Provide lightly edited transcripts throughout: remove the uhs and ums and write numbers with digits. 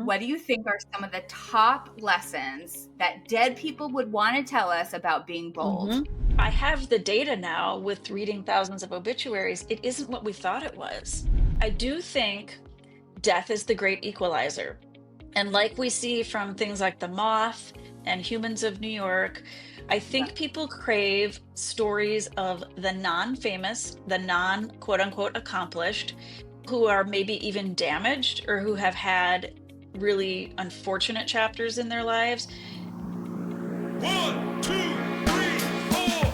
what do you think are some of the top lessons that dead people would want to tell us about being bold? I have the data now with reading thousands of obituaries. It isn't what we thought it was. I do think death is the great equalizer. And like we see from things like The Moth and Humans of New York, I Yeah. think people crave stories of the non famous, the non quote unquote accomplished, who are maybe even damaged or who have had really unfortunate chapters in their lives. One, two, three, four.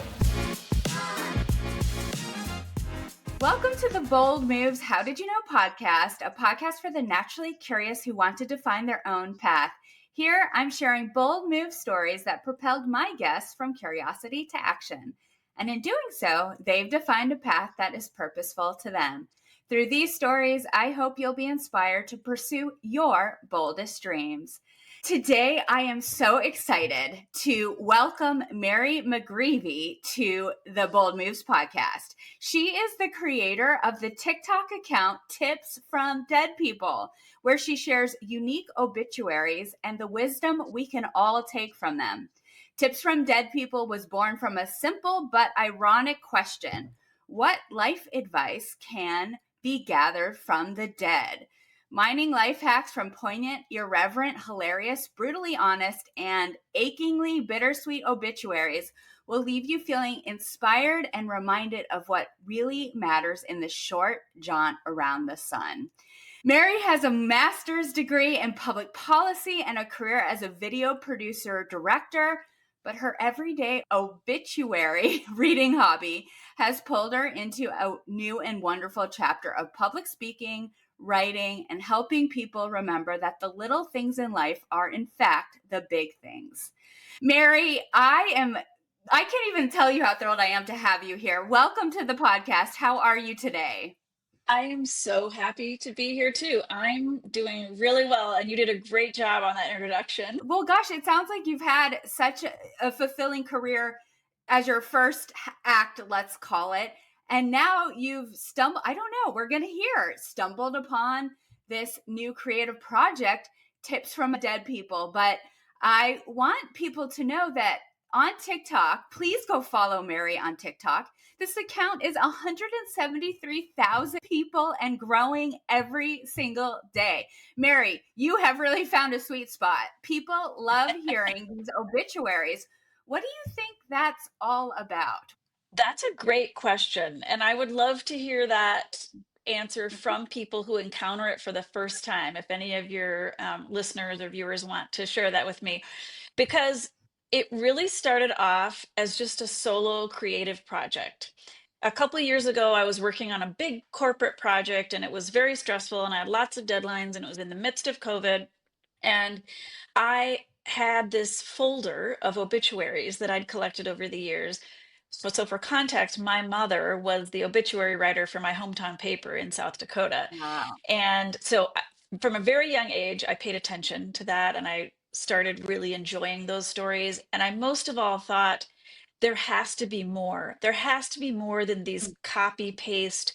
Welcome to the Bold Moves How Did You Know podcast, a podcast for the naturally curious who want to define their own path. Here, I'm sharing bold move stories that propelled my guests from curiosity to action. And in doing so, they've defined a path that is purposeful to them. Through these stories, I hope you'll be inspired to pursue your boldest dreams. Today, I am so excited to welcome Mary McGreevy to the Bold Moves podcast. She is the creator of the TikTok account Tips from Dead People, where she shares unique obituaries and the wisdom we can all take from them. Tips from Dead People was born from a simple but ironic question: what life advice can be gathered from the dead? Mining life hacks from poignant, irreverent, hilarious, brutally honest, and achingly bittersweet obituaries will leave you feeling inspired and reminded of what really matters in the short jaunt around the sun. Mary has a master's degree in public policy and a career as a video producer director, but her everyday obituary reading hobby has pulled her into a new and wonderful chapter of public speaking, writing, and helping people remember that the little things in life are, in fact, the big things. Mary, I can't even tell you how thrilled I am to have you here. Welcome to the podcast. How are you today? I am so happy to be here too. I'm doing really well, and you did a great job on that introduction. Well, gosh, it sounds like you've had such a fulfilling career as your first act, let's call it. And now you've stumbled, I don't know, we're going to hear, stumbled upon this new creative project, Tips from Dead People. But I want people to know that on TikTok, please go follow Mary on TikTok. This account is 173,000 people and growing every single day. Mary, you have really found a sweet spot. People love hearing these obituaries. What do you think that's all about? That's a great question, and I would love to hear that answer from people who encounter it for the first time. If any of your listeners or viewers want to share that with me, because it really started off as just a solo creative project. A couple of years ago, I was working on a big corporate project and it was very stressful and I had lots of deadlines and it was in the midst of COVID. And I had this folder of obituaries that I'd collected over the years. So for context, my mother was the obituary writer for my hometown paper in South Dakota. Wow. And so from a very young age, I paid attention to that and I started really enjoying those stories. And I most of all thought, there has to be more. There has to be more than these copy paste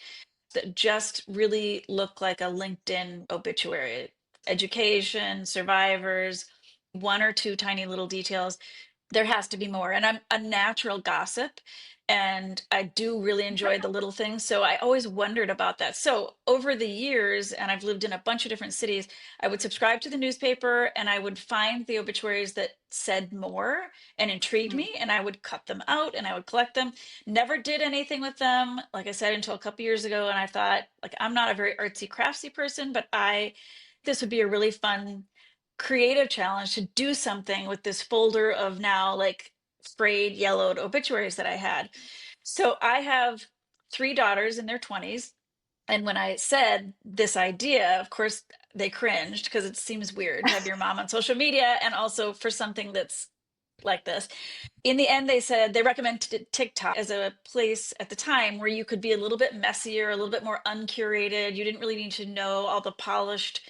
that just really look like a LinkedIn obituary. Education, survivors, one or two tiny little details. There has to be more. And I'm a natural gossip and I do really enjoy the little things. So I always wondered about that. So over the years, and I've lived in a bunch of different cities, I would subscribe to the newspaper and I would find the obituaries that said more and intrigued me and I would cut them out and I would collect them. Never did anything with them, like I said, until a couple years ago. And I thought, like, I'm not a very artsy craftsy person, but this would be a really fun creative challenge to do something with this folder of now like frayed, yellowed obituaries that I had. So I have three daughters in their 20s. And when I said this idea, of course, they cringed because it seems weird to have your mom on social media and also for something that's like this. In the end, they said they recommended TikTok as a place at the time where you could be a little bit messier, a little bit more uncurated. You didn't really need to know all the polished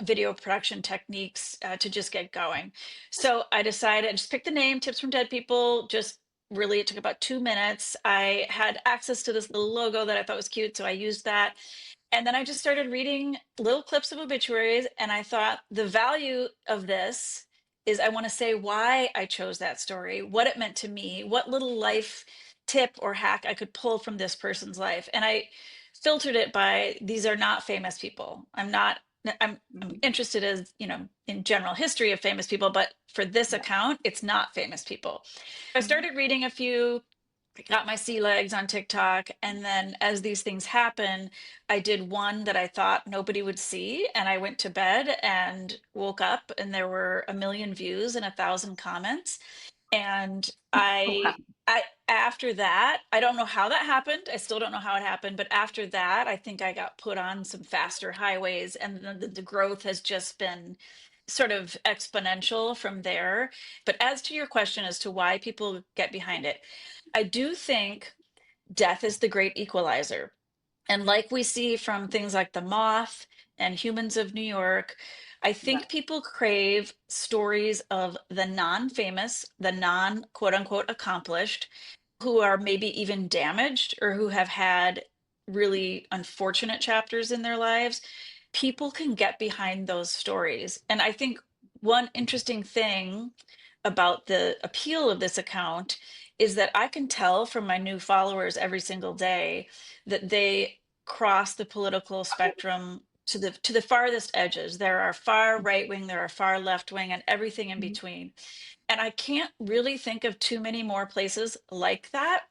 video production techniques to just get going. So I decided, I just picked the name, Tips from Dead People. Just really, it took about 2 minutes. I had access to this little logo that I thought was cute, so I used that. And then I just started reading little clips of obituaries, and I thought the value of this is I want to say why I chose that story, what it meant to me, what little life tip or hack I could pull from this person's life. And I filtered it by these are not famous people. I'm Mhm. interested as, in general history of famous people, but for this Yeah. account, it's not famous people. I Mhm. started reading a few, got my sea legs on TikTok. And then as these things happen, I did one that I thought nobody would see. And I went to bed and woke up and there were a million views and 1,000 comments. And Wow. I, after that, I don't know how that happened. I still don't know how it happened. But after that, I think I got put on some faster highways and the growth has just been sort of exponential from there. But as to your question as to why people get behind it, I do think death is the great equalizer. And like we see from things like The Moth and Humans of New York, I Yeah. think people crave stories of the non famous, the non quote unquote accomplished, who are maybe even damaged or who have had really unfortunate chapters in their lives. People can get behind those stories. And I think one interesting thing about the appeal of this account is that I can tell from my new followers every single day that they cross the political spectrum to the farthest edges. There are far right wing, there are far left wing, and everything in Mhm. between. And I can't really think of too many more places like that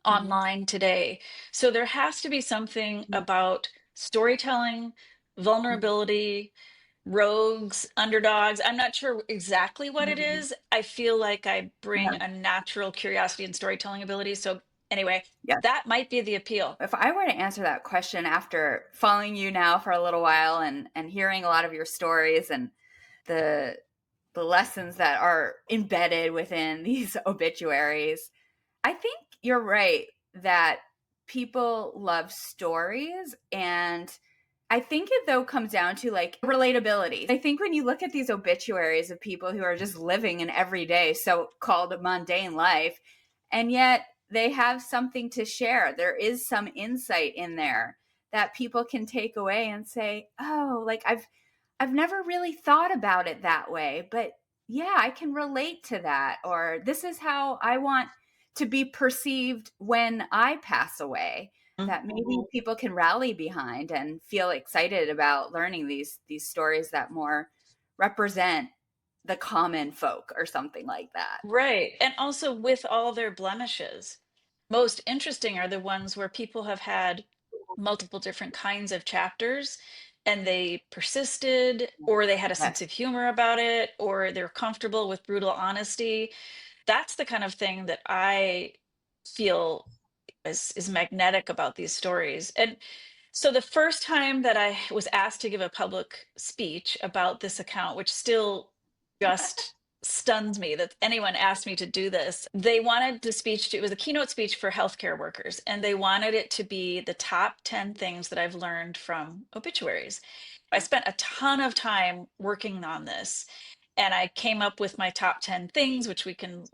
Mhm. online today. So there has to be something Mhm. about storytelling, Mhm. vulnerability, rogues, underdogs. I'm not sure exactly what it Mhm. is. I feel like I bring Yeah. a natural curiosity and storytelling ability. So anyway, Yeah. that might be the appeal. If I were to answer that question after following you now for a little while and hearing a lot of your stories and the the lessons that are embedded within these obituaries, I think you're right that people love stories, and I think it though comes down to like relatability. I think when you look at these obituaries of people who are just living an everyday so-called mundane life, and yet they have something to share. There is some insight in there that people can take away and say, "Oh, like I've never really thought about it that way, but yeah, I can relate to that," or this is how I want to be perceived when I pass away, that maybe people can rally behind and feel excited about learning these stories that more represent the common folk or something like that. Right. And also with all their blemishes. Most interesting are the ones where people have had multiple different kinds of chapters and they persisted, or they had a sense Yes. of humor about it, or they're comfortable with brutal honesty. That's the kind of thing that I feel is magnetic about these stories. And so the first time that I was asked to give a public speech about this account, which still just stuns me that anyone asked me to do this, they wanted the speech to, it was a keynote speech for healthcare workers, and they wanted it to be the top 10 things that I've learned from obituaries. I spent a ton of time working on this, and I came up with my top 10 things, which we can,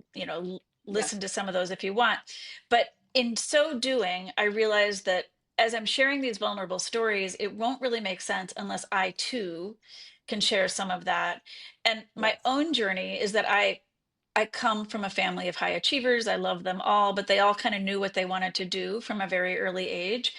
Yeah. listen to some of those if you want. But in so doing, I realized that as I'm sharing these vulnerable stories, it won't really make sense unless I too can share some of that. And my Yes. own journey is that I come from a family of high achievers. I love them all, but they all kind of knew what they wanted to do from a very early age.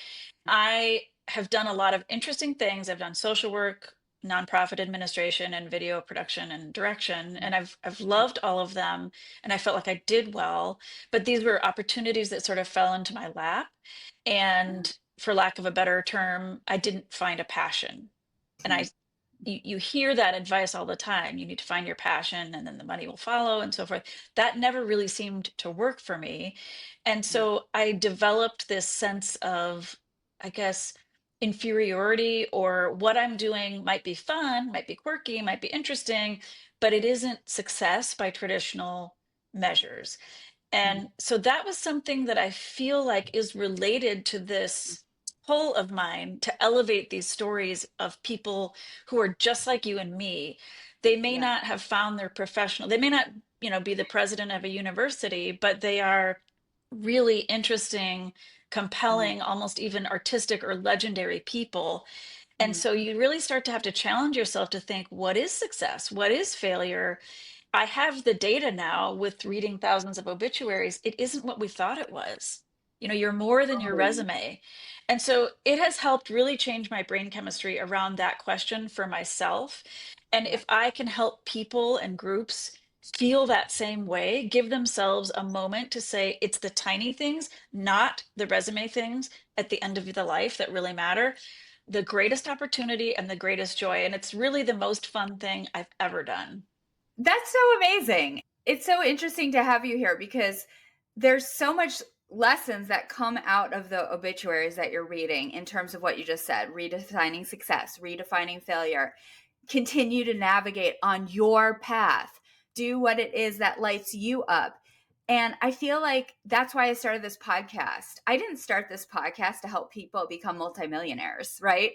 I have done a lot of interesting things. I've done social work, nonprofit administration, and video production and direction, and I've loved all of them, and I felt like I did well. But these were opportunities that sort of fell into my lap, and for lack of a better term, I didn't find a passion. And you hear that advice all the time. You need to find your passion and then the money will follow and so forth. That never really seemed to work for me. And so I developed this sense of, I guess, inferiority, or what I'm doing might be fun, might be quirky, might be interesting, but it isn't success by traditional measures. And so that was something that I feel like is related to this pull of mine to elevate these stories of people who are just like you and me. They may Yeah. not have found their professional, they may not, be the president of a university, but they are really interesting Mhm. compelling, almost even artistic or legendary people. And Mhm. so you really start to have to challenge yourself to think, what is success? What is failure? I have the data now with reading thousands of obituaries. It isn't what we thought it was. You're more than your Totally. resume. And so it has helped really change my brain chemistry around that question for myself. And Yeah. if I can help people and groups feel that same way, give themselves a moment to say it's the tiny things, not the resume things at the end of the life that really matter, the greatest opportunity and the greatest joy. And it's really the most fun thing I've ever done. That's so amazing. It's so interesting to have you here because there's so much lessons that come out of the obituaries that you're reading in terms of what you just said, redefining success, redefining failure. Continue to navigate on your path. Do what it is that lights you up. And I feel like that's why I started this podcast. I didn't start this podcast to help people become multimillionaires, right?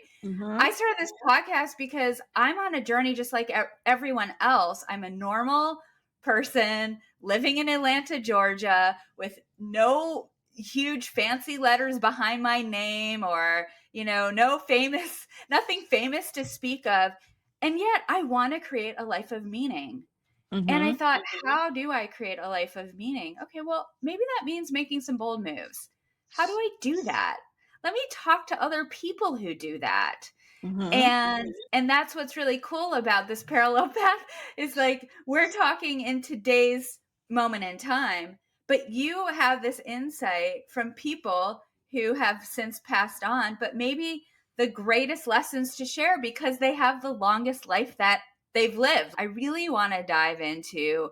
I Hmm. started this podcast because I'm on a journey just like everyone else. I'm a normal person living in Atlanta, Georgia, with no huge fancy letters behind my name or, no famous, nothing famous to speak of. And yet I want to create a life of meaning. And I Hmm. thought, how do I create a life of meaning? Okay, well, maybe that means making some bold moves. How do I do that? Let me talk to other people who do that. Hmm. And that's what's really cool about this parallel path is like we're talking in today's moment in time, but you have this insight from people who have since passed on, but maybe the greatest lessons to share because they have the longest life that they've lived. I really want to dive into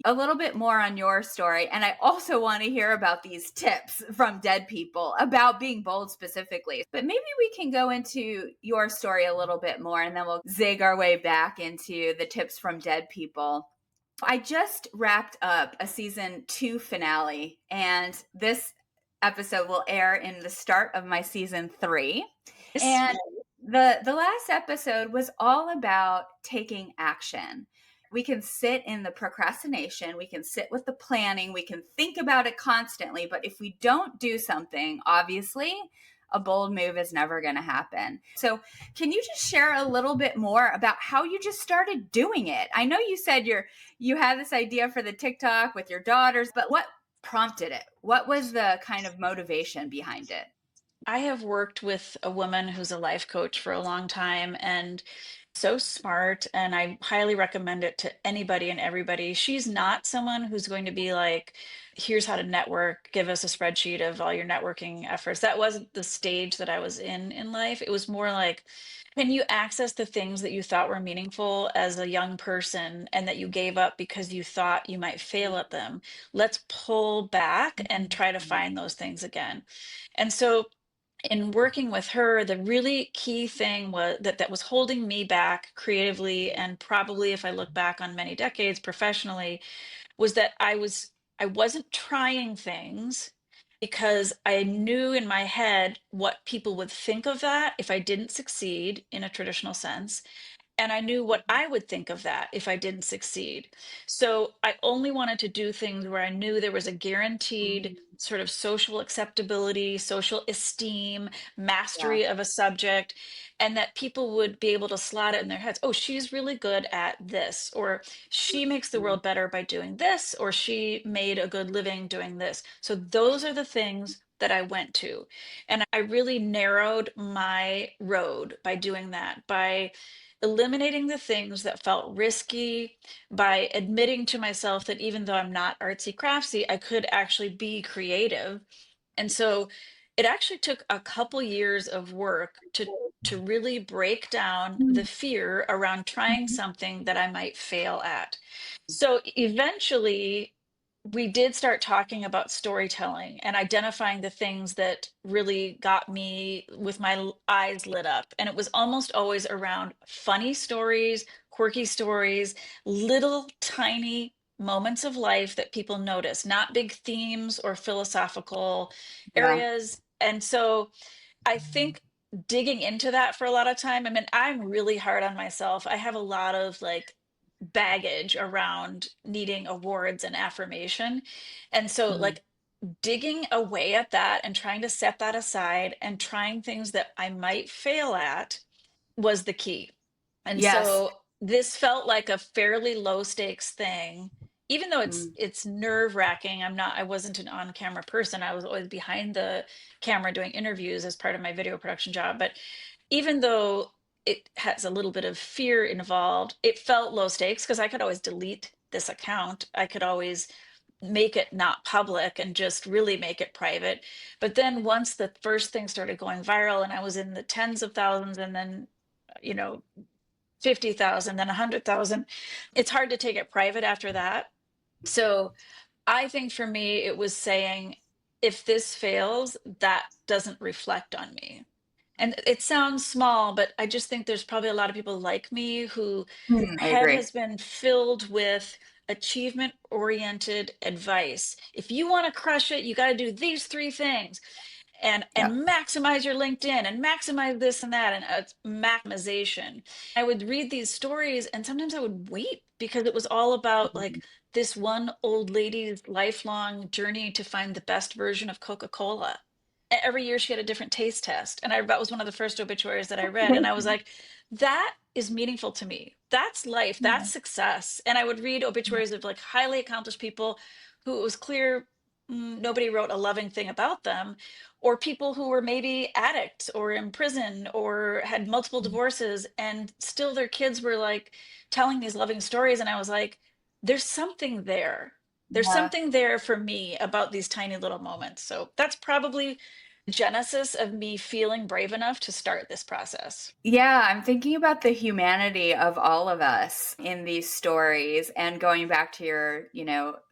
a little bit more on your story. And I also want to hear about these tips from dead people about being bold specifically. But maybe we can go into your story a little bit more and then we'll zig our way back into the tips from dead people. I just wrapped up a season 2 finale, and this episode will air in the start of my season 3. Yes. And the last episode was all about taking action. We can sit in the procrastination, we can sit with the planning, we can think about it constantly, but if we don't do something, obviously, a bold move is never going to happen. So, can you just share a little bit more about how you just started doing it? I know you said you had this idea for the TikTok with your daughters, but what prompted it? What was the kind of motivation behind it? I have worked with a woman who's a life coach for a long time and so smart, and I highly recommend it to anybody and everybody. She's not someone who's going to be like, here's how to network, give us a spreadsheet of all your networking efforts. That wasn't the stage that I was in life. It was more like, can you access the things that you thought were meaningful as a young person and that you gave up because you thought you might fail at them? Let's pull back and try to find those things again. And so in working with her, the really key thing was that was holding me back creatively, and probably if I look back on many decades professionally, was that I wasn't trying things because I knew in my head what people would think of that if I didn't succeed in a traditional sense, and I knew what I would think of that if I didn't succeed. So I only wanted to do things where I knew there was a guaranteed sort of social acceptability, social esteem, Yeah. mastery of a subject, and that people would be able to slot it in their heads. Oh, she's really good at this, or she makes the world better by doing this, or she made a good living doing this. So those are the things that I went to. And I really narrowed my road by doing that, by eliminating the things that felt risky, by admitting to myself that even though I'm not artsy craftsy, I could actually be creative. And so it actually took a couple years of work to really break down the fear around trying something that I might fail at. So eventually we did start talking about storytelling and identifying the things that really got me with my eyes lit up. And it was almost always around funny stories, quirky stories, little tiny moments of life that people notice, not big themes or philosophical Yeah. areas. And so I think digging into that for a lot of time, I mean, I'm really hard on myself. I have a lot of like baggage around needing awards and affirmation. And so, like, digging away at that and trying to set that aside and trying things that I might fail at was the key. And Yes. so this felt like a fairly low stakes thing, even though Mm. it's nerve wracking. I wasn't an on camera person. I was always behind the camera doing interviews as part of my video production job. But even though it has a little bit of fear involved, it felt low stakes because I could always delete this account. I could always make it not public and just really make it private. But then once the first thing started going viral and I was in the tens of thousands and then, you know, 50,000, then 100,000, it's hard to take it private after that. So I think for me, it was saying, if this fails, that doesn't reflect on me. And it sounds small, but I just think there's probably a lot of people like me who I head agree. has been filled with achievement oriented advice. If you want to crush it, you got to do these three things Yep. and maximize your LinkedIn and maximize this and that and maximization. I would read these stories and sometimes I would weep because it was all about like Mhm. this one old lady's lifelong journey to find the best version of Coca-Cola. Every year she had a different taste test. And that was one of the first obituaries that I read. And I was like, that is meaningful to me. That's life. That's success. And I would read obituaries of like highly accomplished people who it was clear nobody wrote a loving thing about them, or people who were maybe addicts or in prison or had multiple divorces, and still their kids were like telling these loving stories. And I was like, there's something there. There's Yeah. something there for me about these tiny little moments. So that's probably the genesis of me feeling brave enough to start this process. Yeah, I'm thinking about the humanity of all of us in these stories and going back to your,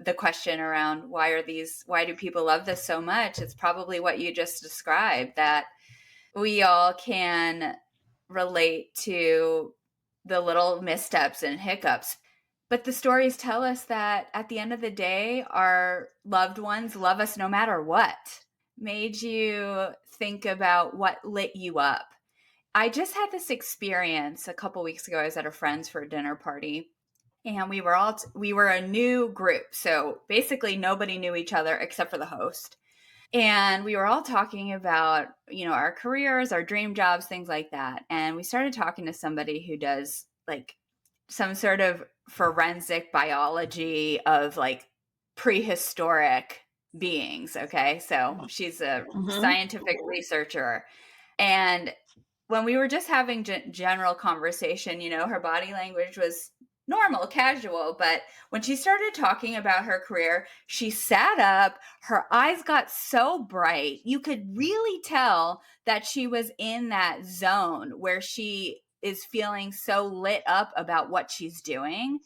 the question around why do people love this so much? It's probably what you just described, that we all can relate to the little missteps and hiccups. But the stories tell us that at the end of the day, our loved ones love us no matter what. Made you think about what lit you up. I just had this experience a couple weeks ago. I was at a friend's for a dinner party, and we were a new group. So basically nobody knew each other except for the host. And we were all talking about, our careers, our dream jobs, things like that. And we started talking to somebody who does like some sort of forensic biology of like prehistoric beings. Okay. So she's a Mm-hmm. scientific researcher. And when we were just having general conversation, her body language was normal, casual. But when she started talking about her career, she sat up, her eyes got so bright. You could really tell that she was in that zone where she is feeling so lit up about what she's doing.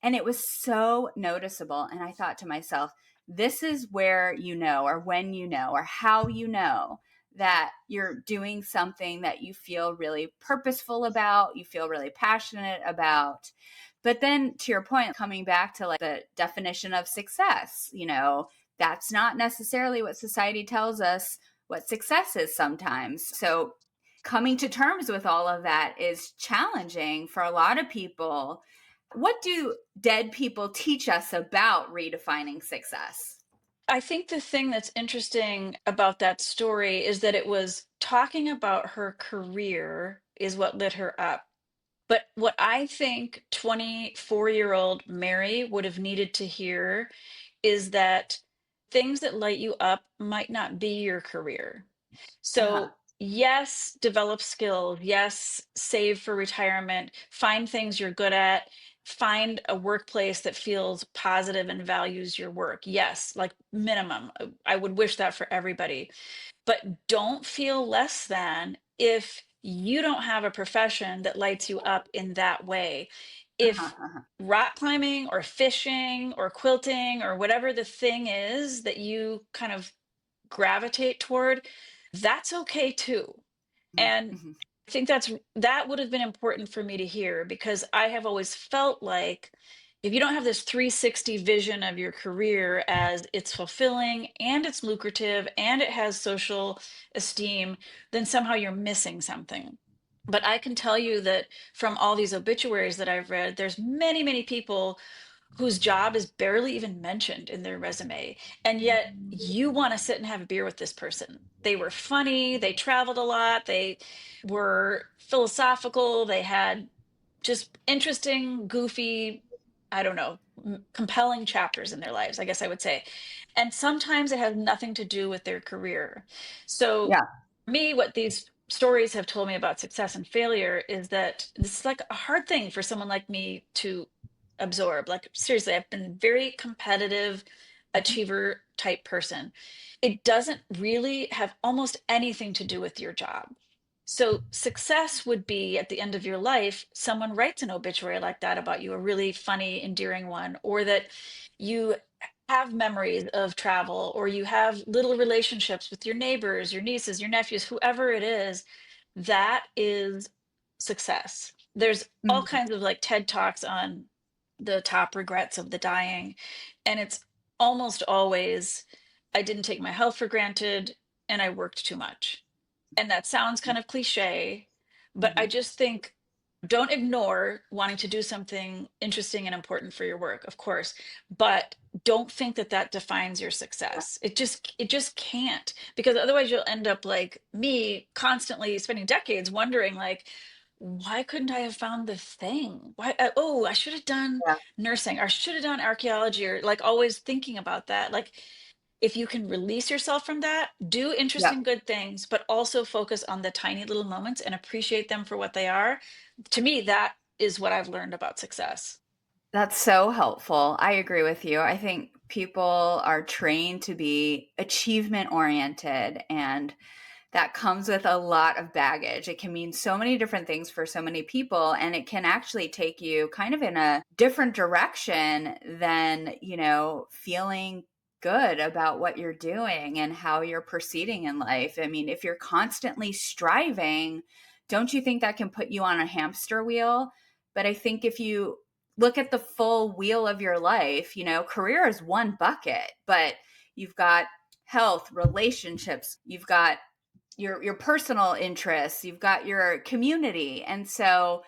And it was so noticeable. And I thought to myself, this is where or when or how that you're doing something that you feel really purposeful about, you feel really passionate about. But then to your point, coming back to like the definition of success, that's not necessarily what society tells us what success is sometimes. So coming to terms with all of that is challenging for a lot of people. What do dead people teach us about redefining success? I think the thing that's interesting about that story is that it was talking about her career is what lit her up. But what I think 24-year-old Mary would have needed to hear is that things that light you up might not be your career. Uh-huh. So, yes, develop skills. Yes, save for retirement. Find things you're good at. Find a workplace that feels positive and values your work. Yes, like minimum. I would wish that for everybody. But don't feel less than if you don't have a profession that lights you up in that way. Uh-huh. If Uh-huh. rock climbing or fishing or quilting or whatever the thing is that you kind of gravitate toward, that's okay too. And Mm-hmm. I think that would have been important for me to hear because I have always felt like if you don't have this 360 vision of your career as it's fulfilling and it's lucrative and it has social esteem, then somehow you're missing something. But I can tell you that from all these obituaries that I've read, there's many, many people whose job is barely even mentioned in their resume. And yet you want to sit and have a beer with this person. They were funny, they traveled a lot, they were philosophical, they had just interesting, goofy, I don't know, compelling chapters in their lives, I guess I would say. And sometimes it has nothing to do with their career. So, Yeah. me, what these stories have told me about success and failure is that this is like a hard thing for someone like me to absorb. Like, seriously, I've been very competitive, Mhm. achiever type person. It doesn't really have almost anything to do with your job. So, success would be at the end of your life, someone writes an obituary like that about you, a really funny, endearing one, or that you have memories of travel, or you have little relationships with your neighbors, your nieces, your nephews, whoever it is. That is success. There's all Mm. kinds of like TED Talks on the top regrets of the dying. And it's almost always, I didn't take my health for granted and I worked too much. And that sounds kind of cliche, but I Mhm. just think don't ignore wanting to do something interesting and important for your work, of course, but don't think that that defines your success. It just can't, because otherwise you'll end up like me, constantly spending decades wondering like, why couldn't I have found the thing? Why oh, I should have done Yeah. nursing, or I should have done archaeology, or like always thinking about that. Like, if you can release yourself from that, do Yeah. interesting, good things, but also focus on the tiny little moments and appreciate them for what they are. To me, that is what I've learned about success. That's so helpful. I agree with you. I think people are trained to be achievement oriented, and that comes with a lot of baggage. It can mean so many different things for so many people, and it can actually take you kind of in a different direction than, feeling good about what you're doing and how you're proceeding in life. I mean, if you're constantly striving, don't you think that can put you on a hamster wheel? But I think if you look at the full wheel of your life, career is one bucket, but you've got health, relationships, you've got your personal interests, you've got your community. And so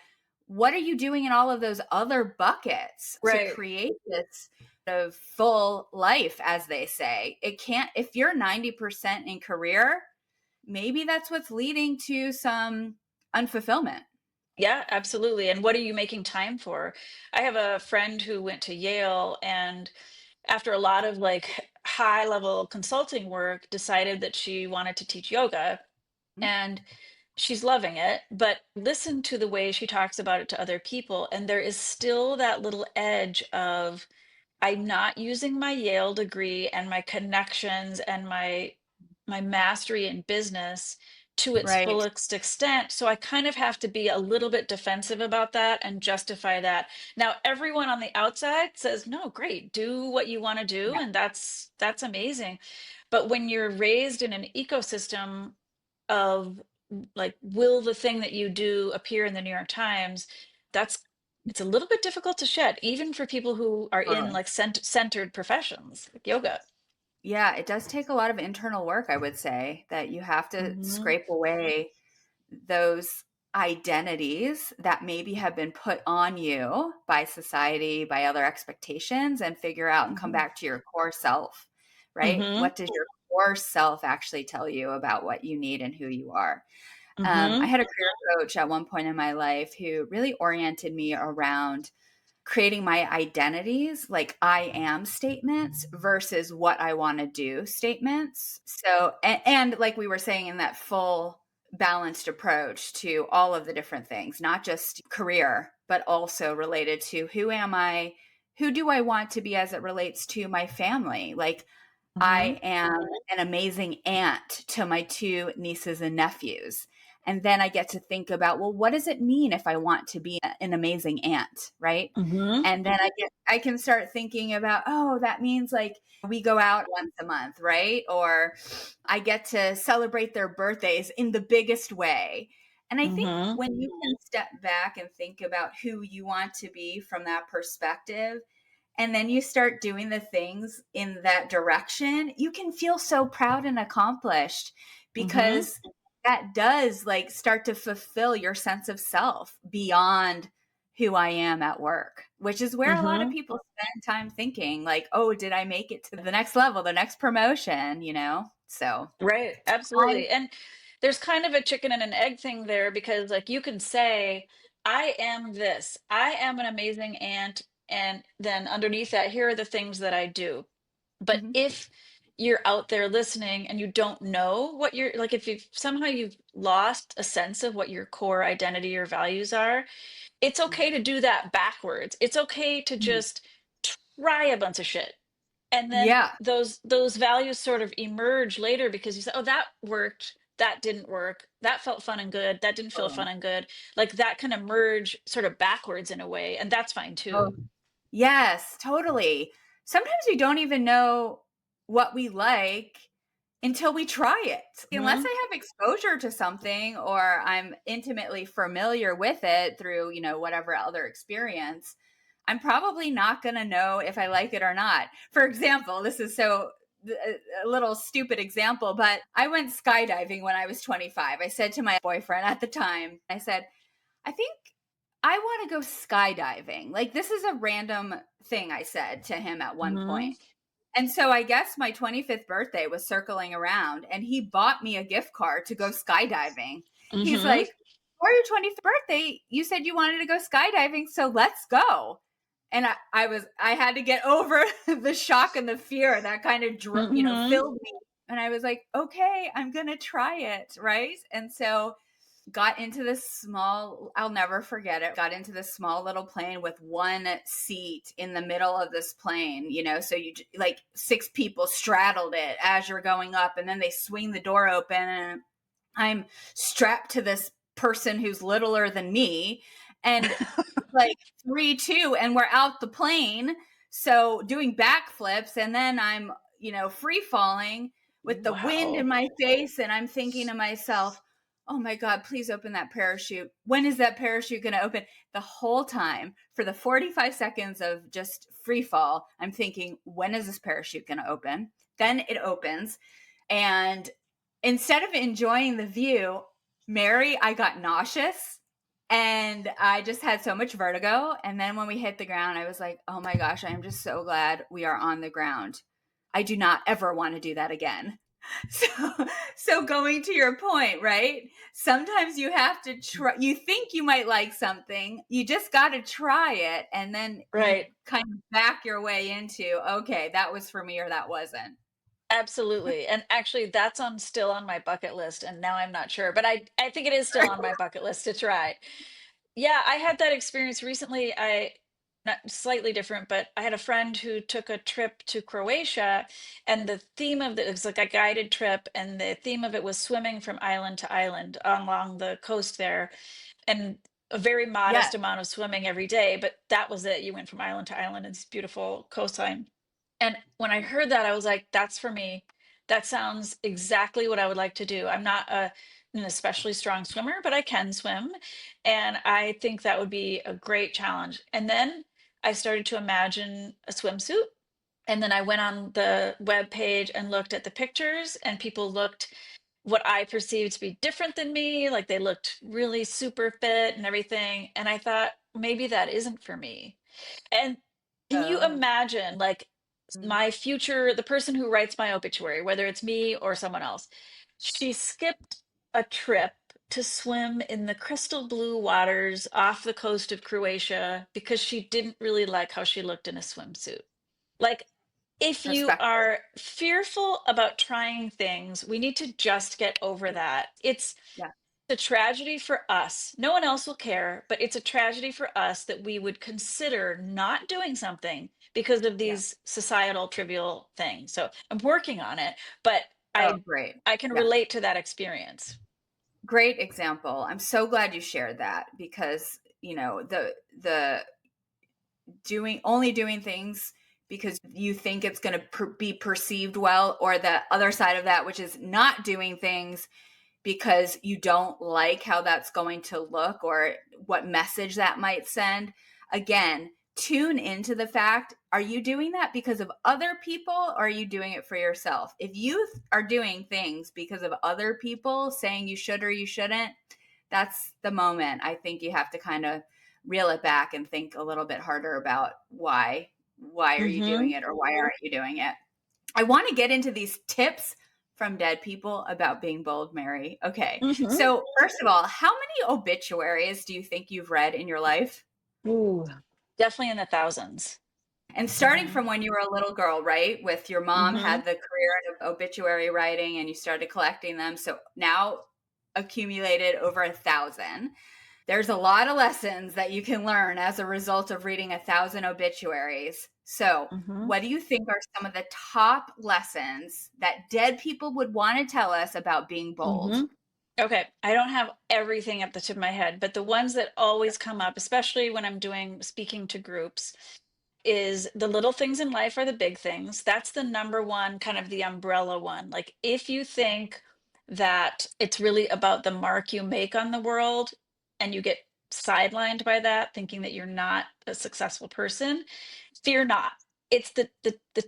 what are you doing in all of those other buckets to Right. create this of full life, as they say? It can't, if you're 90% in career, maybe that's what's leading to some unfulfillment. Yeah, absolutely. And what are you making time for? I have a friend who went to Yale and after a lot of like high level consulting work decided that she wanted to teach yoga, and she's loving it, but listen to the way she talks about it to other people and there is still that little edge of, I'm not using my Yale degree and my connections and my mastery in business to its Right. fullest extent. So I kind of have to be a little bit defensive about that and justify that. Now, everyone on the outside says, "No, great, do what you want to do," Yeah. and that's amazing. But when you're raised in an ecosystem of like, will the thing that you do appear in the New York Times? That's it's a little bit difficult to shed, even for people who are in Totally. like centered professions like yoga. Yeah, it does take a lot of internal work, I would say, that you have to Hmm. scrape away those identities that maybe have been put on you by society, by other expectations, and figure out and come Hmm. back to your core self, right? Hmm. What does your core self actually tell you about what you need and who you are? I Hmm. had a career coach at one point in my life who really oriented me around creating my identities, like I am statements versus what I want to do statements. So, and like we were saying, in that full balanced approach to all of the different things, not just career, but also related to who am I? Who do I want to be as it relates to my family? Like, Hmm. I am an amazing aunt to my two nieces and nephews. And then I get to think about, well, what does it mean if I want to be an amazing aunt, right? Hmm. And then I can start thinking about, oh, that means like we go out once a month, right? Or I get to celebrate their birthdays in the biggest way. And I think Hmm. when you can step back and think about who you want to be from that perspective, and then you start doing the things in that direction, you can feel so proud and accomplished, Hmm. because that does like start to fulfill your sense of self beyond who I am at work, which is where a lot of Mm-hmm. people spend time thinking like, oh, did I make it to the next level, the next promotion, you know? So Right, I, absolutely. And there's kind of a chicken and an egg thing there because like you can say, I am this. I am an amazing aunt, and then underneath that, here are the things that I do. But mhm, if you're out there listening and you don't know what you're like, if you've somehow you've lost a sense of what your core identity or values are, it's okay to do that backwards. It's okay to mhm. just try a bunch of shit, and then Yeah. those values sort of emerge later because you say, oh, that worked, that didn't work, that felt fun and good, that didn't feel fun Oh, and good. Like that can emerge sort of backwards in a way, and that's fine oh, too. yes, totally. Sometimes we don't even know what we like until we try it. Unless Hmm. I have exposure to something or I'm intimately familiar with it through, you know, whatever other experience, I'm probably not going to know if I like it or not. For example, this is so a little stupid example, but I went skydiving when I was 25. I said to my boyfriend at the time, I said, I think I want to go skydiving. Like, this is a random thing I said to him at one Hmm. point. And so I guess my 25th birthday was circling around and he bought me a gift card to go skydiving. He's Hmm. like, for your 25th birthday, you said you wanted to go skydiving, so let's go. And I had to get over the shock and the fear that kind of, Hmm. filled me. And I was like, okay, I'm going to try it. Right. And so got into this small, I'll never forget it, got into this small little plane with one seat in the middle of this plane, so you like six people straddled it as you're going up, and then they swing the door open and I'm strapped to this person who's littler than me, and like 3 2 and we're out the plane, so doing backflips, and then I'm free falling with the wind in Wow. my face, and I'm thinking to myself, oh my God, please open that parachute. When is that parachute going to open? The whole time for the 45 seconds of just free fall, I'm thinking, when is this parachute going to open? Then it opens, and instead of enjoying the view, Mary, I got nauseous and I just had so much vertigo. And then when we hit the ground, I was like, oh my gosh, I am just so glad we are on the ground. I do not ever want to do that again. So, so going to your point, right? Sometimes you have to try, you think you might like something, you just got to try it. And then you Right. kind of back your way into, okay, that was for me or that wasn't. Absolutely. And actually that's on still on my bucket list, and now I'm not sure, but I think it is still on my bucket list to try. Yeah, I had that experience recently. I Not slightly different, but I had a friend who took a trip to Croatia, and the theme of it was like a guided trip, and the theme of it was swimming from island to island along the coast there, and a very modest Yes. amount of swimming every day, but that was it. You went from island to island in this beautiful coastline. And when I heard that, I was like, that's for me. That sounds exactly what I would like to do. I'm not an especially strong swimmer, but I can swim. And I think that would be a great challenge. And then I started to imagine a swimsuit. And then I went on the web page and looked at the pictures, and people looked what I perceived to be different than me. Like they looked really super fit and everything. And I thought, maybe that isn't for me. And can you Oh. imagine, like, Mm. my future, the person who writes my obituary, whether it's me or someone else, she skipped a trip to swim in the crystal blue waters off the coast of Croatia because she didn't really like how she looked in a swimsuit. Like, if you Perspective. are fearful about trying things, we need to just get over that. It's Yeah. a tragedy for us. No one else will care, but it's a tragedy for us that we would consider not doing something because of Yeah. these societal trivial things. So I'm working on it, but Oh, I great. I can Yeah. relate to that experience. Great example. I'm so glad you shared that because, the doing things because you think it's going to be perceived well, or the other side of that, which is not doing things because you don't like how that's going to look or what message that might send. Again, tune into the fact, are you doing that because of other people, or are you doing it for yourself? If you are doing things because of other people saying you should or you shouldn't, that's the moment I think you have to kind of reel it back and think a little bit harder about why are you doing it, or why aren't you doing it. I want to get into these tips from dead people about being bold, Mary. Okay. So, first of all, how many obituaries do you think you've read in your life? Ooh, definitely in the thousands. And starting Hmm. from when you were a little girl, right? With your mom Hmm. had the career in obituary writing and you started collecting them. So now accumulated over 1,000. There's a lot of lessons that you can learn as a result of reading 1,000 obituaries. So, Hmm. what do you think are some of the top lessons that dead people would want to tell us about being bold? Hmm. Okay, I don't have everything at the tip of my head, but the ones that always come up, especially when I'm doing speaking to groups, is the little things in life are the big things. That's the number one, kind of the umbrella one. Like, if you think that it's really about the mark you make on the world and you get sidelined by that, thinking that you're not a successful person, fear not. It's the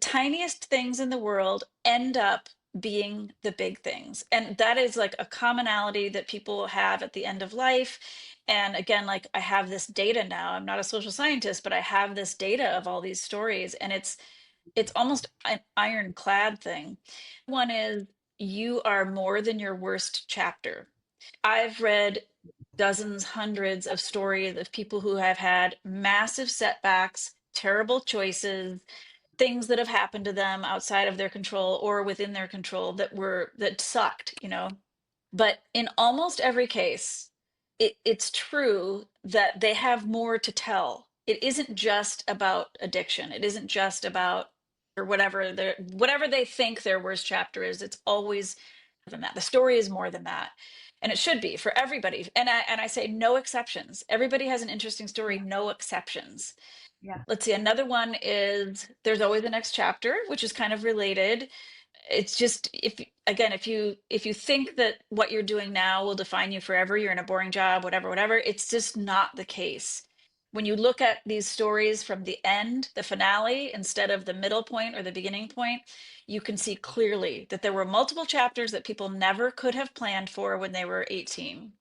tiniest things in the world end up being the big things. And that is like a commonality that people have at the end of life. And again, like, I have this data now. I'm not a social scientist, but I have this data of all these stories, and it's almost an ironclad thing. One is, you are more than your worst chapter. I've read dozens, hundreds of stories of people who have had massive setbacks, terrible choices, things that have happened to them outside of their control or within their control that sucked, but in almost every case, it's true that they have more to tell. It isn't just about addiction. It isn't just about, or whatever they think their worst chapter is. It's always more than that. The story is more than that. And it should be for everybody. And I say no exceptions. Everybody has an interesting story, no exceptions. Yeah. Let's see. Another one is there's always the next chapter, which is kind of related. It's just, if you think that what you're doing now will define you forever, you're in a boring job, whatever, it's just not the case. When you look at these stories from the end, the finale, instead of the middle point or the beginning point, you can see clearly that there were multiple chapters that people never could have planned for when they were 18.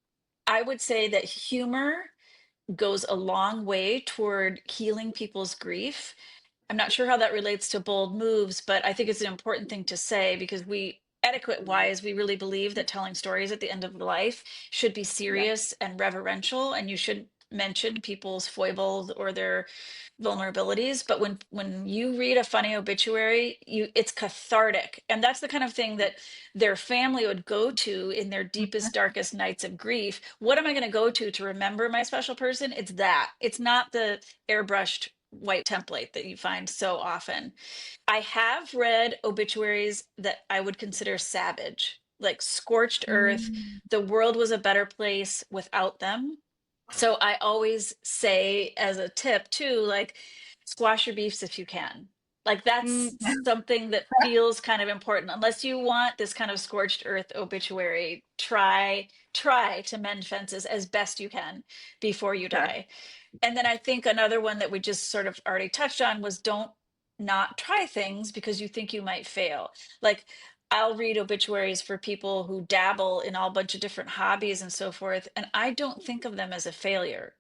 I would say that humor goes a long way toward healing people's grief. I'm not sure how that relates to bold moves, but I think it's an important thing to say, because etiquette wise, we really believe that telling stories at the end of life should be Yeah. serious and reverential, and you should mention people's foibles or their vulnerabilities. But when you read a funny obituary, it's cathartic, and that's the kind of thing that their family would go to in their deepest, darkest nights of grief. What am I going to go to remember my special person? It's that. It's not the airbrushed white template that you find so often. I have read obituaries that I would consider savage, like scorched earth. Mm. The world was a better place without them. So I always say, as a tip too, like, squash your beefs if you can. Like, Mm. that's something that feels kind of important. Unless you want this kind of scorched earth obituary, try to mend fences as best you can before you Sure. die. And then I think another one that we just sort of already touched on was, don't not try things because you think you might fail. Like, I'll read obituaries for people who dabble in all bunch of different hobbies and so forth, and I don't think of them as a failure.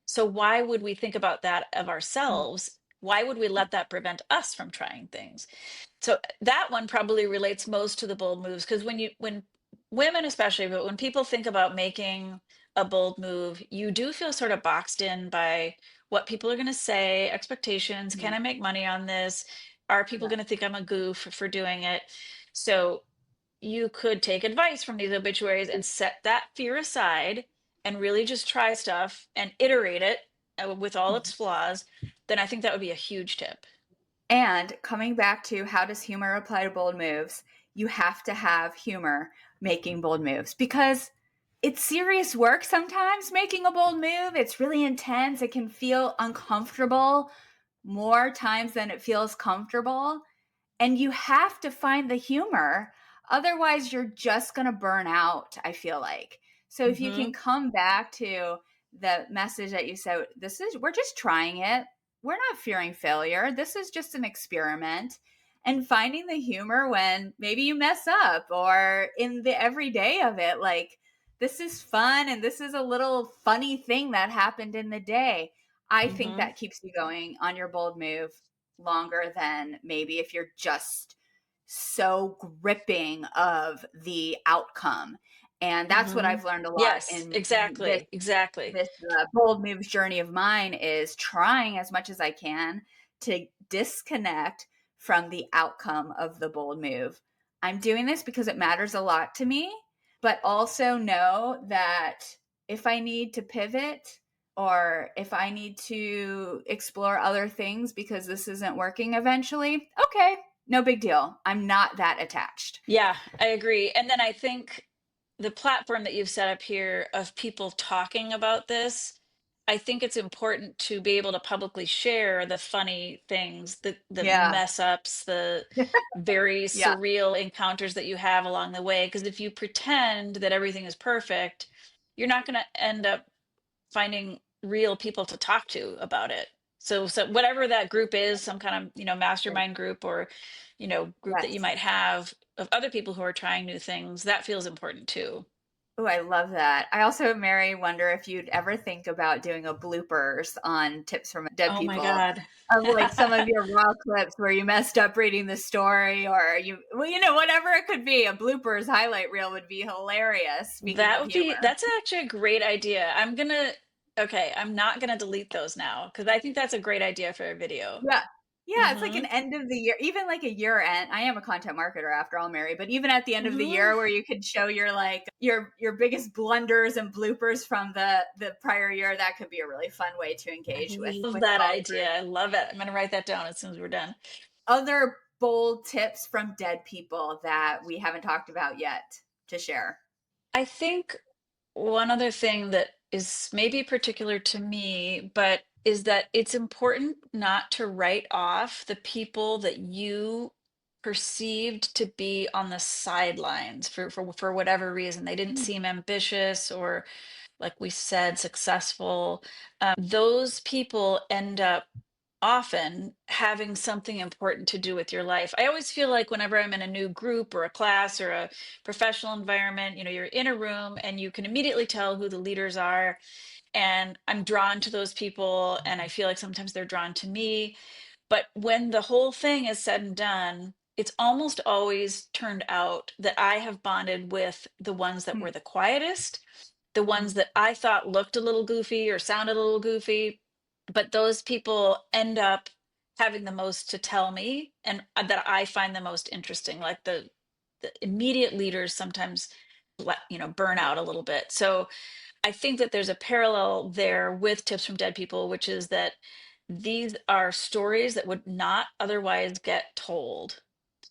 So why would we think about that of ourselves? Why would we let that prevent us from trying things? So that one probably relates most to the bold moves, because when women especially, but when people think about making a bold move, you do feel sort of boxed in by what people are going to say, expectations. Can Mhm. I make money on this? Are people Yeah. going to think I'm a goof for doing it? So you could take advice from these obituaries and set that fear aside and really just try stuff and iterate it with all its flaws. Then I think that would be a huge tip. And coming back to how does humor apply to bold moves, you have to have humor making bold moves, because it's serious work sometimes making a bold move. It's really intense. It can feel uncomfortable more times than it feels comfortable. And you have to find the humor. Otherwise, you're just going to burn out, I feel like. So if you can Hmm. come back to the message that you said, we're just trying it. We're not fearing failure. This is just an experiment. And finding the humor when maybe you mess up, or in the everyday of it, like this is fun and this is a little funny thing that happened in the day. I think Hmm. that keeps you going on your bold move longer than maybe if you're just so gripping of the outcome. And that's what Hmm. I've learned a lot Yes, in this exactly, exactly. this bold moves journey of mine, is trying as much as I can to disconnect from the outcome of the bold move. I'm doing this because it matters a lot to me, but also know that if I need to pivot or if I need to explore other things because this isn't working eventually, okay, no big deal. I'm not that attached. Yeah, I agree. And then I think the platform that you've set up here of people talking about this, I think it's important to be able to publicly share the funny things, the Yeah. mess ups, the very Yeah. surreal encounters that you have along the way. Because if you pretend that everything is perfect, you're not going to end up finding real people to talk to about it. So whatever that group is, some kind of, mastermind group, or, group that you Yes. might have of other people who are trying new things, that feels important too. Oh, I love that. I also, Mary, wonder if you'd ever think about doing a bloopers on tips from dead Oh my people, God. of like some of your raw clips where you messed up reading the story, or well, whatever it could be. A bloopers highlight reel would be hilarious. Speaking That of would be, humor. that's actually a great idea. Okay, I'm not gonna delete those now because I think that's a great idea for a video. Yeah. Yeah, it's like Mm-hmm. an end of the year, even like a year end. I am a content marketer after all, Mary, but even at the end of the Mm-hmm. year where you could show your like your biggest blunders and bloopers from the prior year, that could be a really fun way to I engage love with that followers. idea. I love it. I'm gonna write that down as soon as we're done. Other bold tips from dead people that we haven't talked about yet to share? I think one other thing that is maybe particular to me, but is that it's important not to write off the people that you perceived to be on the sidelines for whatever reason. They didn't Mm, seem ambitious or, like we said, successful. Those people end up often having something important to do with your life. I always feel like whenever I'm in a new group or a class or a professional environment, you're in a room and you can immediately tell who the leaders are. And I'm drawn to those people. And I feel like sometimes they're drawn to me. But when the whole thing is said and done, it's almost always turned out that I have bonded with the ones that mm, were the quietest, the ones mm. that I thought looked a little goofy or sounded a little goofy, but those people end up having the most to tell me, and that I find the most interesting. Like the immediate leaders sometimes burn out a little bit. So I think that there's a parallel there with Tips from Dead People, which is that these are stories that would not otherwise get told.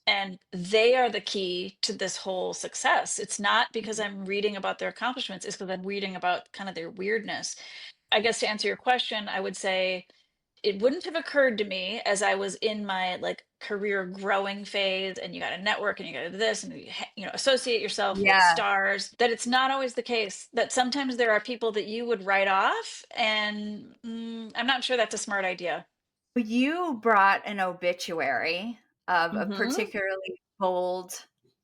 And they are the key to this whole success. It's not because I'm reading about their accomplishments, it's because I'm reading about kind of their weirdness. I guess to answer your question, I would say it wouldn't have occurred to me as I was in my like career growing phase, and you got to network and you got to do this and associate yourself with Yeah. stars, that it's not always the case, that sometimes there are people that you would write off, and I'm not sure that's a smart idea. You brought an obituary of a Hmm. particularly bold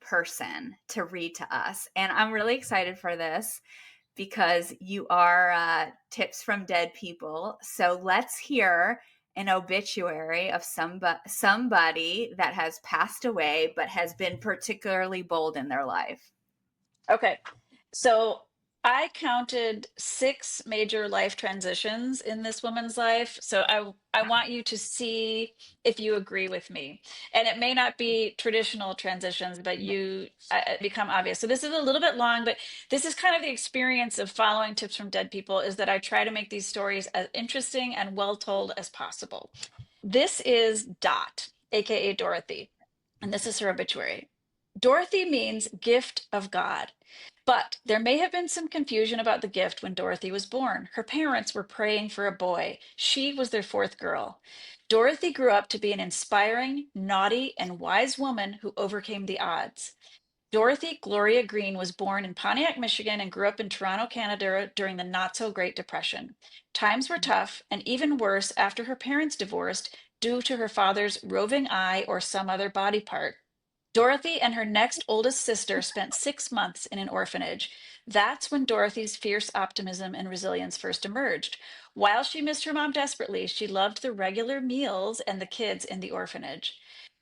person to read to us. And I'm really excited for this because you are tips from dead people. So let's hear an obituary of somebody that has passed away but has been particularly bold in their life. Okay. So I counted 6 major life transitions in this woman's life. So I want you to see if you agree with me. And it may not be traditional transitions, but you become obvious. So this is a little bit long, but this is kind of the experience of following Tips from Dead People, is that I try to make these stories as interesting and well told as possible. This is Dot, aka Dorothy, and this is her obituary. Dorothy means gift of God. But there may have been some confusion about the gift when Dorothy was born. Her parents were praying for a boy. She was their 4th girl. Dorothy grew up to be an inspiring, naughty, and wise woman who overcame the odds. Dorothy Gloria Green was born in Pontiac, Michigan, and grew up in Toronto, Canada during the not so great Depression. Times were tough, and even worse after her parents divorced due to her father's roving eye or some other body part. Dorothy and her next oldest sister spent 6 months in an orphanage. That's when Dorothy's fierce optimism and resilience first emerged. While she missed her mom desperately, she loved the regular meals and the kids in the orphanage.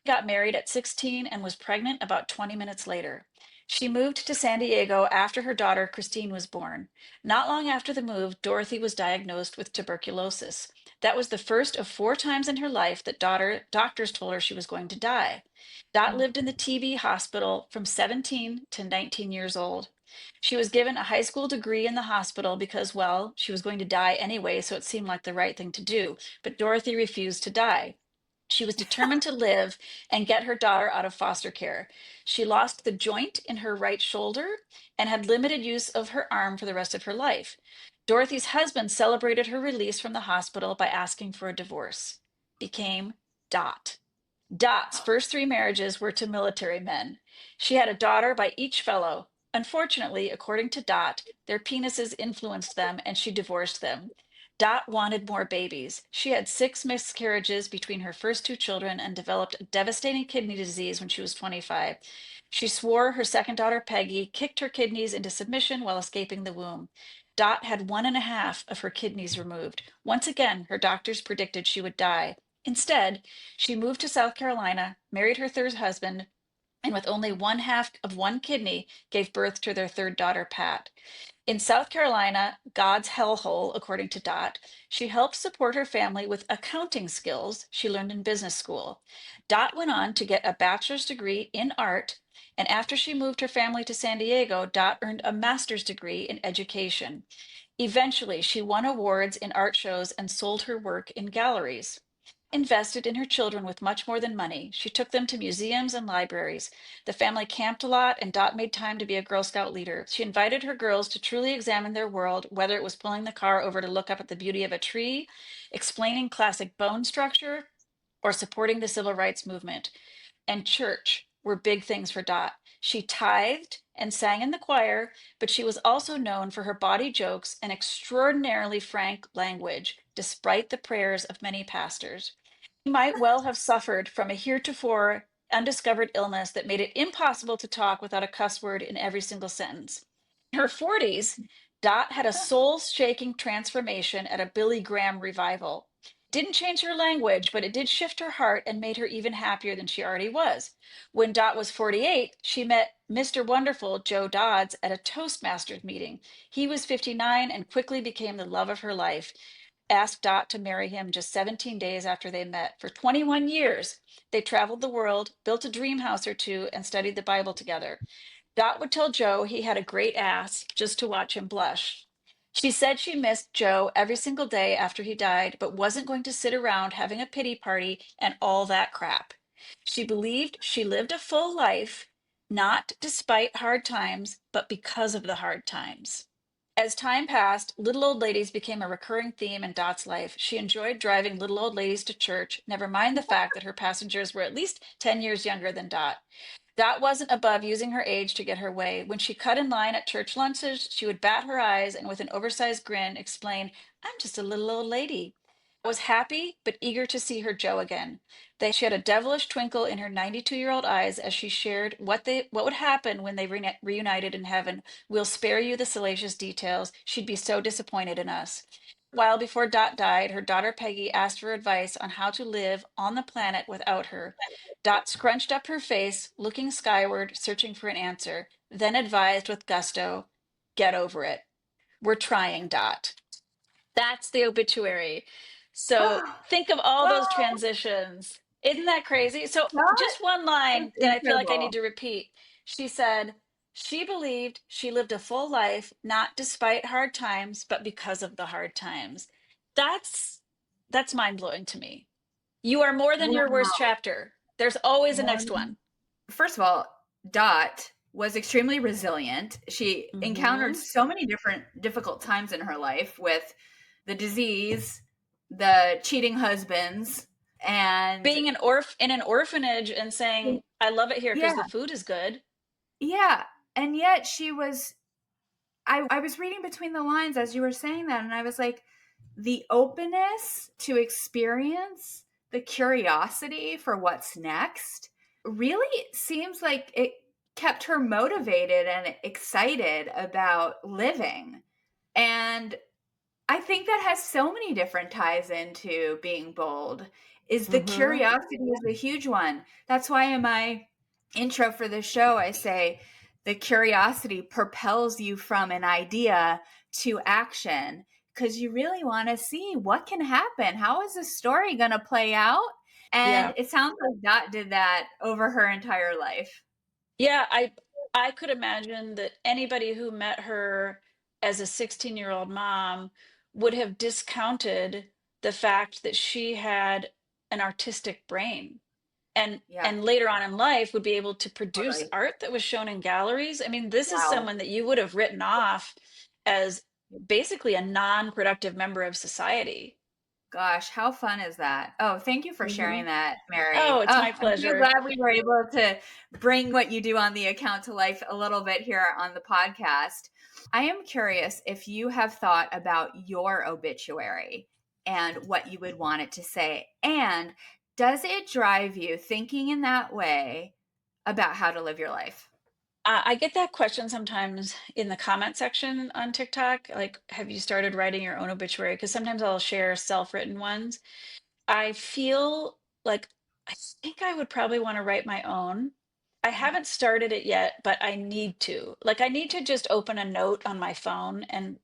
She got married at 16 and was pregnant about 20 minutes later. She moved to San Diego after her daughter Christine was born. Not long after the move, Dorothy was diagnosed with tuberculosis. That was the first of 4 times in her life that doctors told her she was going to die. Dot lived in the TB hospital from 17 to 19 years old. She was given a high school degree in the hospital because, well, she was going to die anyway, so it seemed like the right thing to do. But Dorothy refused to die. She was determined to live and get her daughter out of foster care. She lost the joint in her right shoulder and had limited use of her arm for the rest of her life. Dorothy's husband celebrated her release from the hospital by asking for a divorce. Became Dot. Dot's first 3 marriages were to military men. She had a daughter by each fellow. Unfortunately, according to Dot, their penises influenced them and she divorced them. Dot wanted more babies. She had 6 miscarriages between her first 2 children and developed a devastating kidney disease when she was 25. She swore her second daughter, Peggy, kicked her kidneys into submission while escaping the womb. Dot had 1.5 of her kidneys removed. Once again, her doctors predicted she would die. Instead, she moved to South Carolina, married her third husband, and with only 1/2 of one kidney, gave birth to their third daughter, Pat. In South Carolina, God's hellhole, according to Dot, she helped support her family with accounting skills she learned in business school. Dot went on to get a bachelor's degree in art, and after she moved her family to San Diego, Dot earned a master's degree in education. Eventually, she won awards in art shows and sold her work in galleries. Invested in her children with much more than money. She took them to museums and libraries. The family camped a lot, and Dot made time to be a Girl Scout leader. She invited her girls to truly examine their world, whether it was pulling the car over to look up at the beauty of a tree, explaining classic bone structure, or supporting the civil rights movement. And church were big things for Dot. She tithed and sang in the choir, but she was also known for her bawdy jokes and extraordinarily frank language, despite the prayers of many pastors. She might well have suffered from a heretofore undiscovered illness that made it impossible to talk without a cuss word in every single sentence. In her 40s, Dot had a soul shaking transformation at a Billy Graham revival. Didn't change her language, but it did shift her heart and made her even happier than she already was. When Dot was 48, she met Mr. Wonderful Joe Dodds at a Toastmasters meeting. He was 59 and quickly became the love of her life. Asked Dot to marry him just 17 days after they met. For 21 years, they traveled the world, built a dream house or two, and studied the Bible together. Dot would tell Joe he had a great ass just to watch him blush. She said she missed Joe every single day after he died, but wasn't going to sit around having a pity party and all that crap. She believed she lived a full life, not despite hard times, but because of the hard times. As time passed, little old ladies became a recurring theme in Dot's life. She enjoyed driving little old ladies to church, never mind the fact that her passengers were at least 10 years younger than Dot. Dot wasn't above using her age to get her way. When she cut in line at church lunches, she would bat her eyes and with an oversized grin explain, "I'm just a little old lady." I was happy but eager to see her Joe again. She had a devilish twinkle in her 92-year-old eyes as she shared what would happen when they reunited in heaven. "We'll spare you the salacious details. She'd be so disappointed in us." While before Dot died, her daughter Peggy asked for advice on how to live on the planet without her. Dot scrunched up her face, looking skyward, searching for an answer, then advised with gusto, "Get over it. We're trying, Dot." That's the obituary. So think of all those Oh, transitions. Isn't that crazy? So that just one is line that I feel like I need incredible. to repeat. She said, she believed she lived a full life, not despite hard times, but because of the hard times. That's that's mind-blowing to me. You are more than your worst Wow. chapter. There's always a next One. one. First of all, Dot was extremely resilient. She encountered Hmm. so many different difficult times in her life with the disease, the cheating husbands, and Being in an orphanage and saying, "I love it here yeah, because the food is good." yeah. And yet she was I was reading between the lines as you were saying that, and I was like, the openness to experience, the curiosity for what's next really seems like it kept her motivated and excited about living. And I think that has so many different ties into being bold. Is the Mm-hmm. curiosity is a huge one. That's why in my intro for the show I say the curiosity propels you from an idea to action because you really want to see what can happen. How is the story going to play out? And Yeah. it sounds like Dot did that over her entire life. Yeah, I could imagine that anybody who met her as a 16-year-old mom would have discounted the fact that she had an artistic brain, and Yeah, and later on in life would be able to produce totally. art that was shown in galleries. I mean, this is Wow. someone that you would have written off as basically a non-productive member of society. Gosh, how fun is that? Oh, thank you for Hmm. sharing that, Oh, Mary. it's Oh, my I'm so pleasure. glad we were able to bring what you do on the account to life a little bit here on the podcast. I am curious if you have thought about your obituary and what you would want it to say. And does it drive you thinking in that way about how to live your life? I get that question sometimes in the comment section on TikTok, like, have you started writing your own obituary? Because sometimes I'll share self-written ones. I feel like I think I would probably want to write my own. I haven't started it yet, but I need to. Like, I need to just open a note on my phone and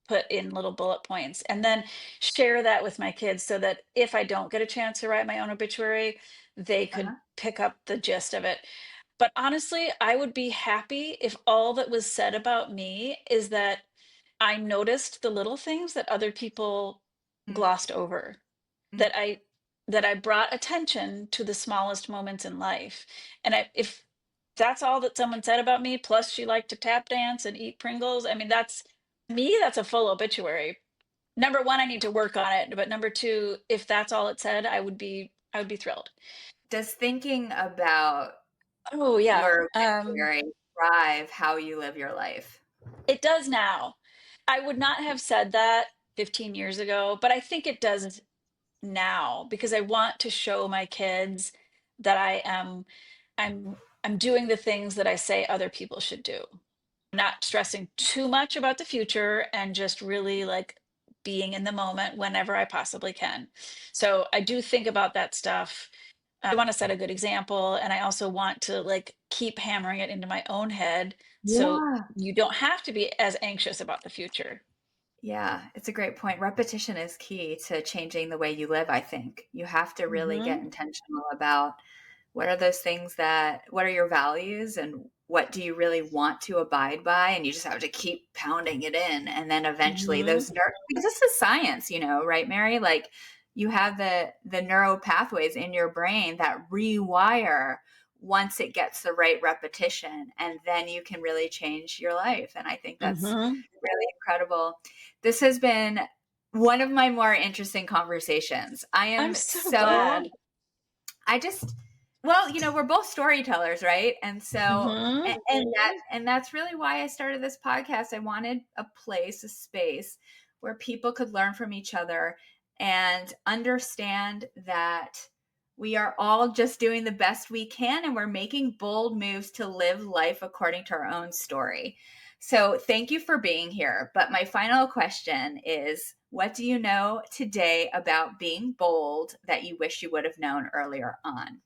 put in little bullet points and then share that with my kids so that if I don't get a chance to write my own obituary, they could Uh-huh. pick up the gist of it. But honestly, I would be happy if all that was said about me is that I noticed the little things that other people Mm, glossed over, mm. that I brought attention to the smallest moments in life. And if that's all that someone said about me, plus she liked to tap dance and eat Pringles, I mean, that's me, that's a full obituary. Number one, I need to work on it. But number two, if that's all it said, I would be thrilled. Does thinking about Oh yeah. your obituary drive how you live your life? It does now. I would not have said that 15 years ago, but I think it does now because I want to show my kids that I'm doing the things that I say other people should do. Not stressing too much about the future and just really like being in the moment whenever I possibly can. So I do think about that stuff. I want to set a good example, and I also want to like keep hammering it into my own head so Yeah. you don't have to be as anxious about the future. Yeah, it's a great point. Repetition is key to changing the way you live, I think. You have to really get Hmm. intentional about what are those things that, what are your values and what do you really want to abide by? And you just have to keep pounding it in. And then eventually Hmm. those neuro, because this is science, right, Mary? Like you have the neural pathways in your brain that rewire once it gets the right repetition. And then you can really change your life. And I think that's Hmm. really incredible. This has been one of my more interesting conversations. I'm so glad. I just, well, we're both storytellers, right? And so, Hmm. and that's really why I started this podcast. I wanted a place, a space where people could learn from each other and understand that we are all just doing the best we can and we're making bold moves to live life according to our own story. So, thank you for being here. But my final question is what do you know today about being bold that you wish you would have known earlier on?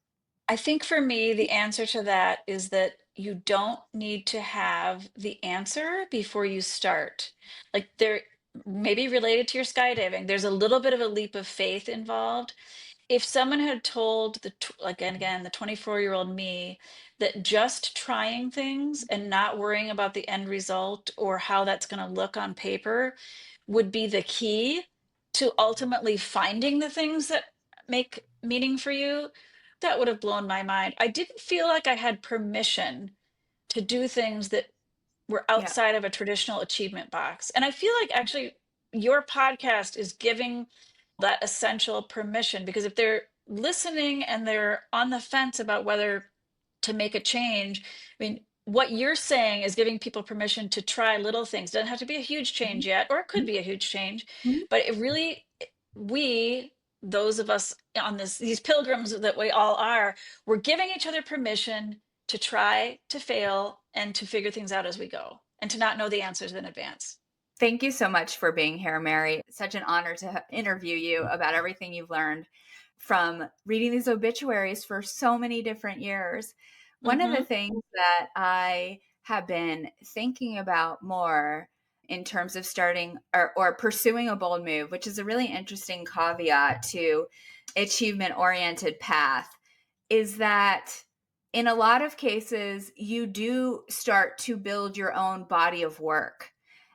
I think for me, the answer to that is that you don't need to have the answer before you start. Like there, maybe related to your skydiving, there's a little bit of a leap of faith involved. If someone had told like and again the 24-year-old me that just trying things and not worrying about the end result or how that's going to look on paper would be the key to ultimately finding the things that make meaning for you, that would have blown my mind. I didn't feel like I had permission to do things that were Yeah. outside of a traditional achievement box. And I feel like actually your podcast is giving that essential permission, because if they're listening and they're on the fence about whether to make a change, I mean, what you're saying is giving people permission to try little things. Doesn't have to be a huge change yet, or it could be a huge change, Mhm. but it really, we, those of us on these pilgrims that we all are, we're giving each other permission to try, to fail, and to figure things out as we go, and to not know the answers in advance. Thank you so much for being here, Mary. Such an honor to interview you about everything you've learned from reading these obituaries for so many different years. One of the Mm-hmm. things that I have been thinking about more in terms of starting or pursuing a bold move, which is a really interesting caveat to achievement oriented path, is that in a lot of cases, you do start to build your own body of work.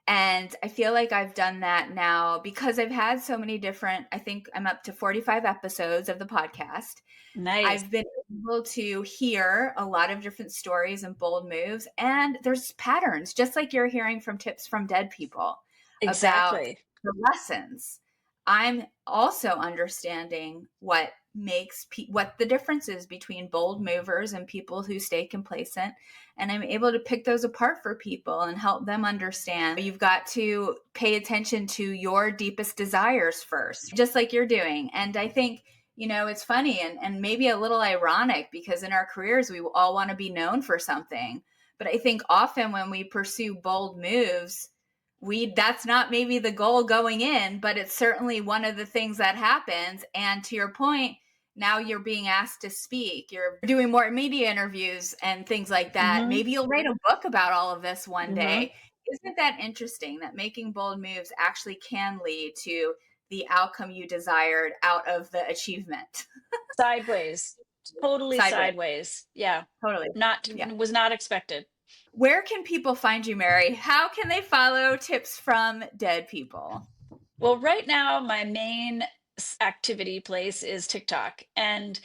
And I feel like I've done that now because I've had so many different, I think I'm up to 45 episodes of the podcast. Nice. I've been able to hear a lot of different stories and bold moves, and there's patterns, just like you're hearing from tips from dead people about Exactly. the lessons. I'm also understanding what what the difference is between bold movers and people who stay complacent, and I'm able to pick those apart for people and help them understand you've got to pay attention to your deepest desires first, just like you're doing. And I think, it's funny and maybe a little ironic because in our careers, we all want to be known for something. But I think often when we pursue bold moves, that's not maybe the goal going in, but it's certainly one of the things that happens. And to your point, now you're being asked to speak, you're doing more media interviews and things like that. Mm-hmm. Maybe you'll write a book about all of this one Mm-hmm. day. Isn't that interesting that making bold moves actually can lead to the outcome you desired out of the achievement? Sideways. Totally Sideways. sideways. Yeah. Totally. Not Yeah. was not expected. Where can people find you, Mary? How can they follow tips from dead people? Well, right now, my main activity place is TikTok. And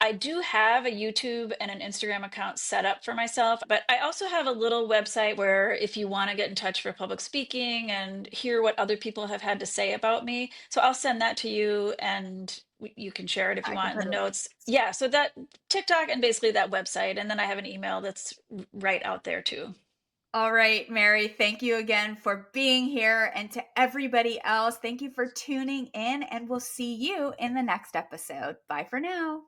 I do have a YouTube and an Instagram account set up for myself, but I also have a little website where if you want to get in touch for public speaking and hear what other people have had to say about me, so I'll send that to you and you can share it if you I can want in put the a link. notes. Yeah, so that TikTok and basically that website. And then I have an email that's right out there too. All right, Mary, thank you again for being here. And to everybody else, thank you for tuning in, and we'll see you in the next episode. Bye for now.